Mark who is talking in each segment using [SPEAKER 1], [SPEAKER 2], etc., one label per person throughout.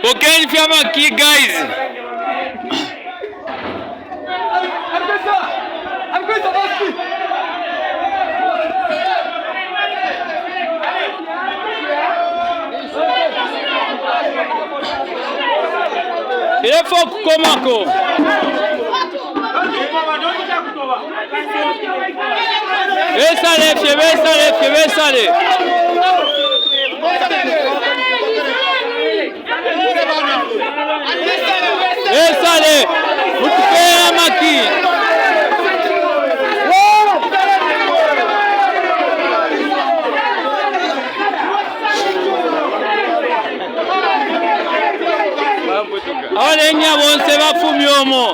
[SPEAKER 1] Pokeeni vyama ki guys. Ilefo kukomako. Besale. Besale. Mutupea maki. Abanya bonse bafumye omwo.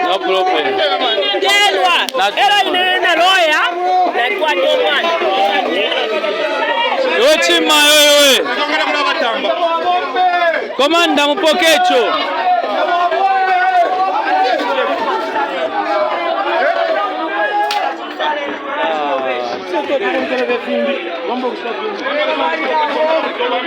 [SPEAKER 1] No problem. Yochima wewe. Komanda Mupokecho.